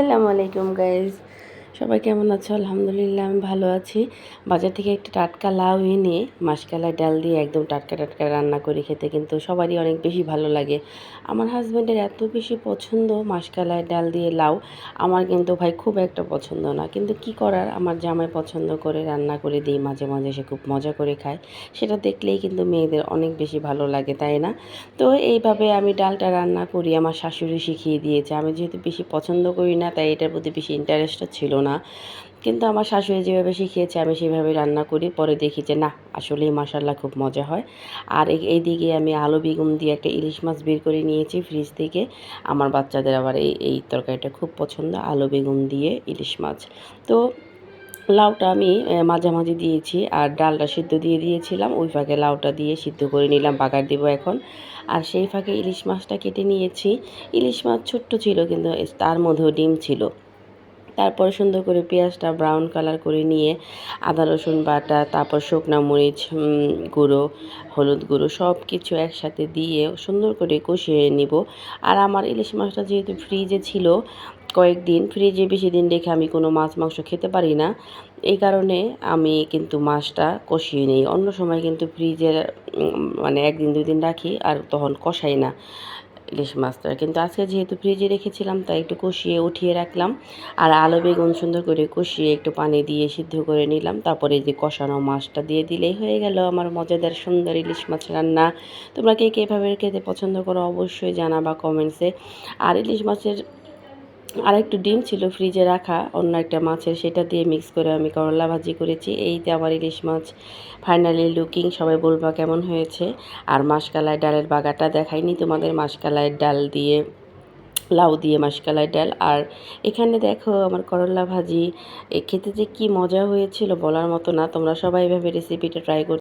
আসসালামু আলাইকুম গাইজ, সবাই কেমন আছো? আলহামদুলিল্লাহ আমি ভালো আছি। বাজার থেকে একটা টাটকা লাউ এনে মাসকালাই ডাল দিয়ে একদম টাটকা টাটকা রান্না করে খেতে কিন্তু সবারই অনেক বেশি ভালো লাগে। আমার হাজব্যান্ডের এত বেশি পছন্দ মাসকালাই ডাল দিয়ে লাউ, আমার কিন্তু ভাই খুব একটা পছন্দ না। কিন্তু কি করার, আমার জামাই পছন্দ করে, রান্না করে দিই মাঝে মাঝে, সে খুব মজা করে খায়। সেটা দেখলেই কিন্তু মেয়েদের অনেক বেশি ভালো লাগে, তাই না? তো এইভাবে আমি ডালটা রান্না করি, আমার শাশুড়ি শিখিয়ে দিয়েছে। আমি যেহেতু বেশি পছন্দ করি না, তাই এটার প্রতি বেশি ইন্টারেস্টও ছিল না। কিন্তু আমার শাশুড়ি যেভাবে শিখিয়েছে আমি সেভাবে রান্না করি। পরে দেখি যে না, আসলেই মাশাআল্লাহ খুব মজা হয়। আর এইদিকে আমি আলু বেগুন দিয়ে একটা ইলিশ মাছ বের করে নিয়েছি ফ্রিজ থেকে। আমার বাচ্চাদের আবার এই তরকারিটা খুব পছন্দ, আলু বেগুন দিয়ে ইলিশ মাছ। তো লাউটা আমি মাঝামাঝি দিয়েছি আর ডালটা সিদ্ধ দিয়ে দিয়েছিলাম। ওই ফাঁকে লাউটা দিয়ে সিদ্ধ করে নিলাম, বাগার দিব এখন। আর সেই ফাঁকে ইলিশ মাছটা কেটে নিয়েছি। ইলিশ মাছ ছোট্ট ছিল কিন্তু তার মধ্যেও ডিম ছিল। তারপরে সুন্দর করে পেঁয়াজটা ব্রাউন কালার করে নিয়ে আদা রসুন বাটা, তারপর শুকনো মরিচ গুঁড়ো, হলুদ গুঁড়ো সব কিছু একসাথে দিয়ে সুন্দর করে কষিয়ে নিব। আর আমার ইলিশ মাছটা যেহেতু ফ্রিজে ছিল কয়েকদিন, ফ্রিজে বেশি দিন রেখে আমি কোনো মাছ মাংস খেতে পারি না। এই কারণে আমি কিন্তু মাছটা কষিয়ে নিই। অন্য সময় কিন্তু ফ্রিজের মানে একদিন দুই দিন রাখি আর তখন কষাই না ইলিশ মাছটা। কিন্তু আজকে যেহেতু ফ্রিজে রেখেছিলাম তাই একটু কষিয়ে উঠিয়ে রাখলাম। আর আলু বেগুন সুন্দর করে কষিয়ে একটু পানি দিয়ে সিদ্ধ করে নিলাম। তারপরে যে কষানো মাছটা দিয়ে দিলেই হয়ে গেল আমার মজাদার সুন্দর ইলিশ মাছ রান্না। তোমরা কে কে এভাবে খেতে পছন্দ করো অবশ্যই জানাবা কমেন্টসে। আর ইলিশ মাছের আরেকটু ডিম ছিল ফ্রিজে রাখা অন্য একটা মাছের, সেটা দিয়ে মিক্স করে আমি করলা ভাজি করেছি। এইতে আমার ইলিশ মাছ ফাইনালি লুকিং, সবাই বলবা কেমন হয়েছে। আর মাসকালাই ডালের বাগাটা দেখাইনি তোমাদের, মাসকালাই ডাল দিয়ে লাউ দিয়ে মাসকালাই ডাল। আর এখানে দেখো আমার করলা ভাজি, খেতে যে কি মজা হয়েছিল বলার মতো না। তোমরা সবাই এভাবে রেসিপিটা ট্রাই করতে